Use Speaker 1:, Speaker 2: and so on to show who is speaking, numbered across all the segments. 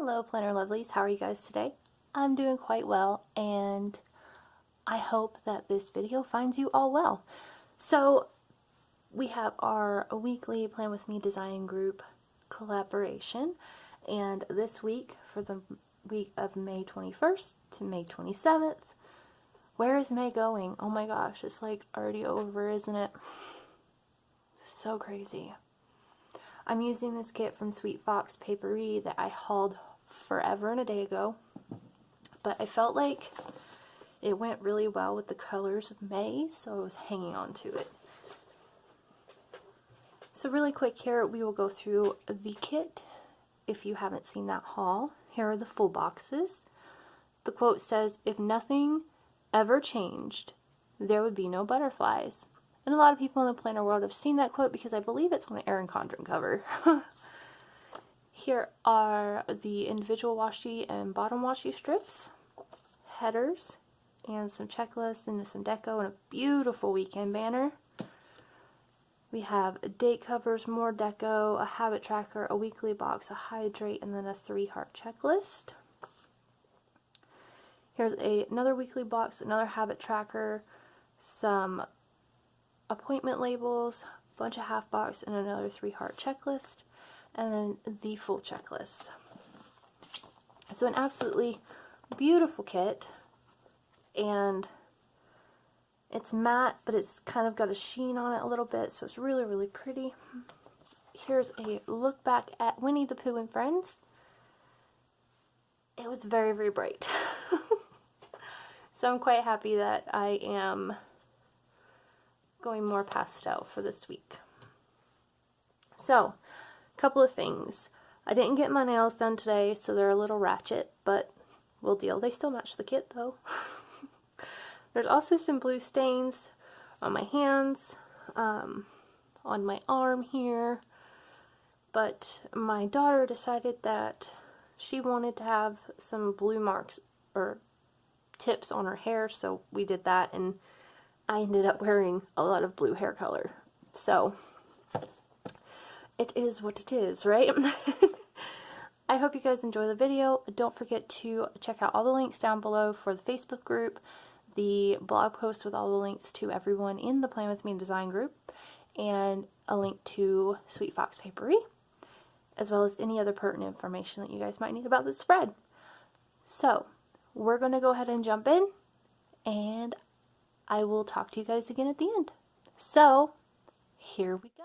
Speaker 1: Hello planner lovelies, how are you guys today? I'm doing quite well, and I hope that this video finds you all well. So we have our weekly Plan With Me design group collaboration, and this week, for the week of May 21st to May 27th, where is May going? Oh my gosh, it's like already over, isn't it? So crazy. I'm using this kit from SweetFoxPaperie that I hauled forever and a day ago, but I felt like it went really well with the colors of May, so I was hanging on to it. So really quick here, we will go through the kit. If you haven't seen that haul, here are the full boxes. The quote says, "If nothing ever changed, there would be no butterflies." And a lot of people in the planner world have seen that quote because I believe it's on the Erin Condren cover. Here are the individual washi and bottom washi strips, headers, and some checklists and some deco, and a beautiful weekend banner. We have date covers, more deco, a habit tracker, a weekly box, a hydrate, and then a 3-heart checklist. Here's another weekly box, another habit tracker, some appointment labels, a bunch of half box, and another 3-heart checklist, and then the full checklist. So an absolutely beautiful kit, and it's matte, but it's kind of got a sheen on it a little bit, so it's really, really pretty. Here's a look back at Winnie the Pooh and Friends. It was very, very bright. So I'm quite happy that I am going more pastel for this week. So, a couple of things. I didn't get my nails done today, so they're a little ratchet, but we'll deal. They still match the kit, though. There's also some blue stains on my hands, on my arm here, but my daughter decided that she wanted to have some blue marks or tips on her hair, so we did that, and I ended up wearing a lot of blue hair color. So, it is what it is, right? I hope you guys enjoy the video. Don't forget to check out all the links down below for the Facebook group, the blog post with all the links to everyone in the Plan With Me design group, and a link to SweetFoxPaperie, as well as any other pertinent information that you guys might need about the spread. So, we're going to go ahead and jump in, and I will talk to you guys again at the end. So, here we go.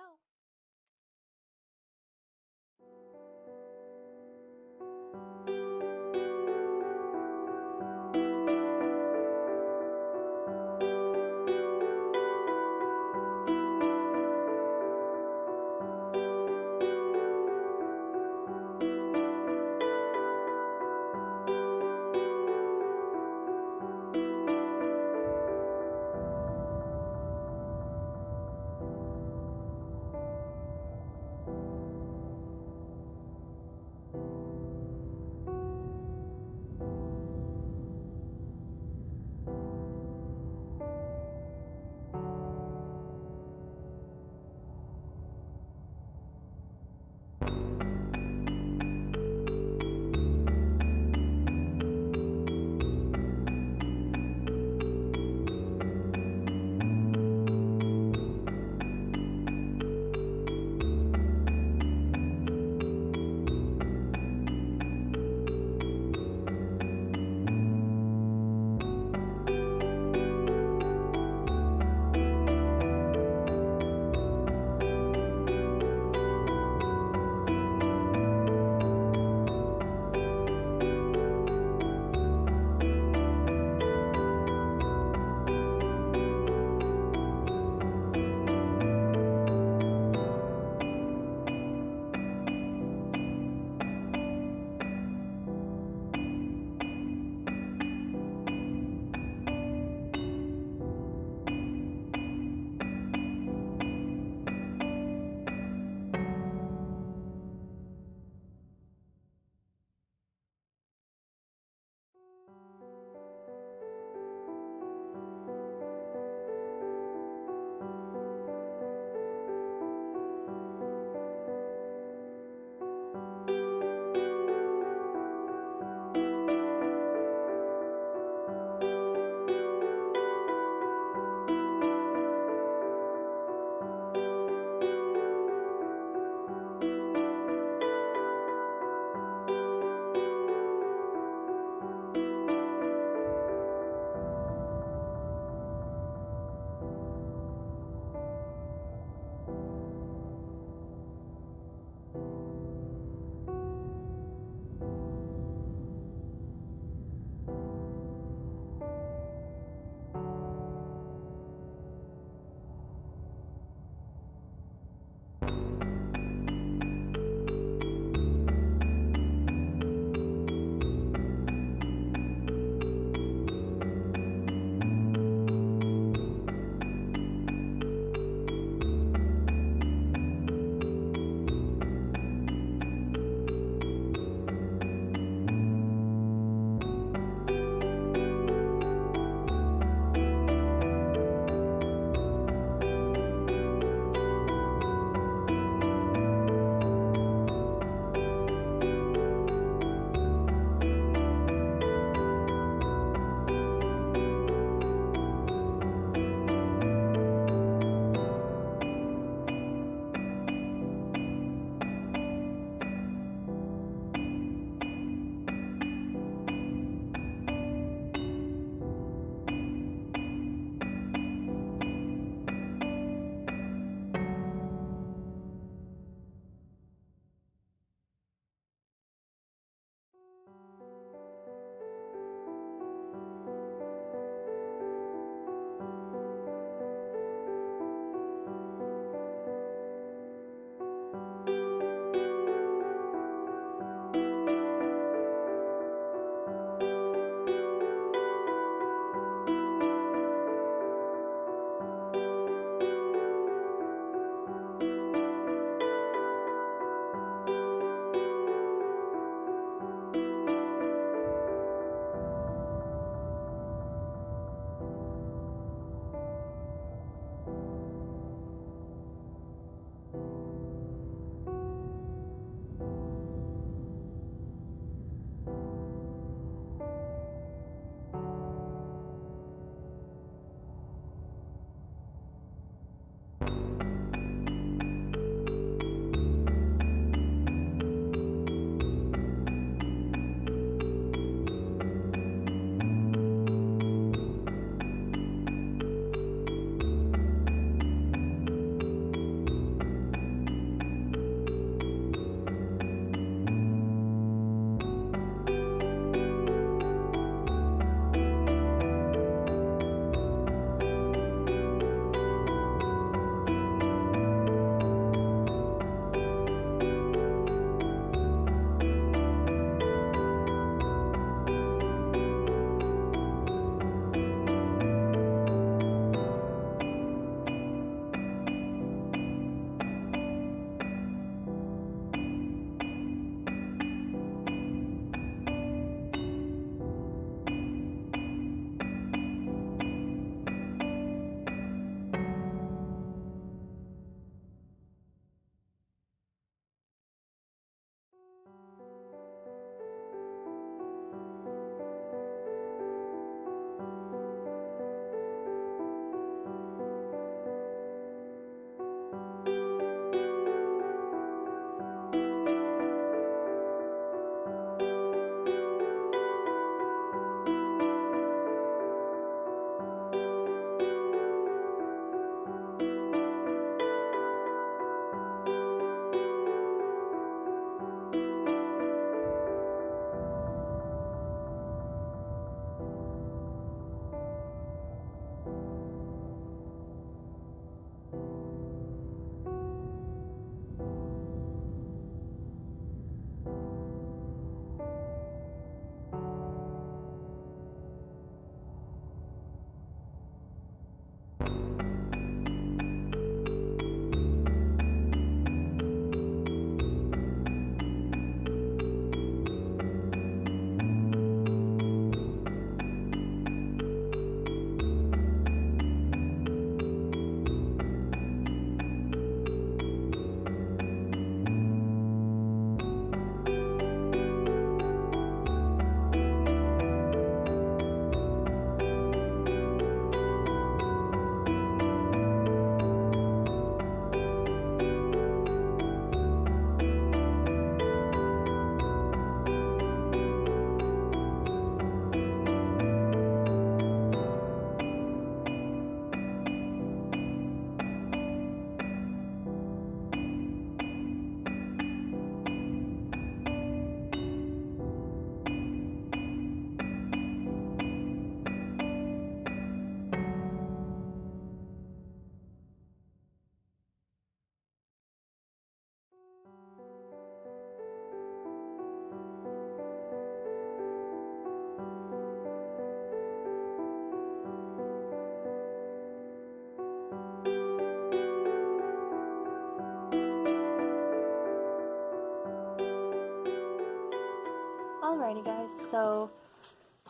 Speaker 1: So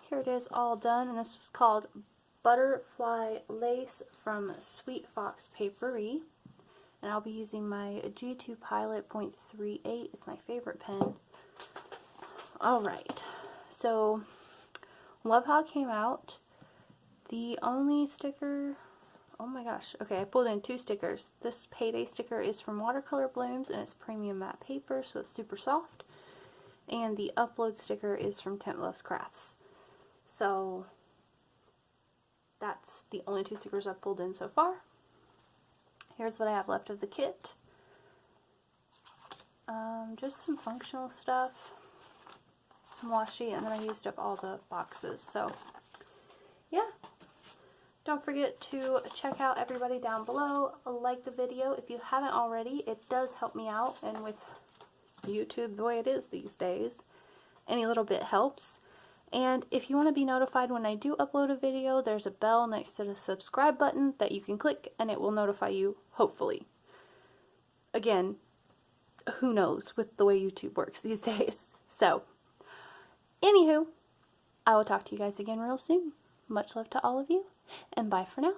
Speaker 1: here it is all done, and this was called Butterfly Lace from SweetFoxPaperie. And I'll be using my G2 Pilot .38. It's my favorite pen. Alright, so Love How It came out. The only sticker, oh my gosh, okay, I pulled in 2 stickers. This Payday sticker is from Watercolor Blooms, and it's premium matte paper, so it's super soft. And the Upload sticker is from Tint Loves Crafts. So that's the only 2 stickers I've pulled in so far. Here's what I have left of the kit. Just some functional stuff, some washi, and then I used up all the boxes. So yeah, don't forget to check out everybody down below. Like the video if you haven't already. It does help me out, and with YouTube the way it is these days, any little bit helps. And if you want to be notified when I do upload a video, there's a bell next to the subscribe button that you can click, and it will notify you, hopefully. Again, who knows with the way YouTube works these days. So, anywho, I will talk to you guys again real soon. Much love to all of you, and bye for now.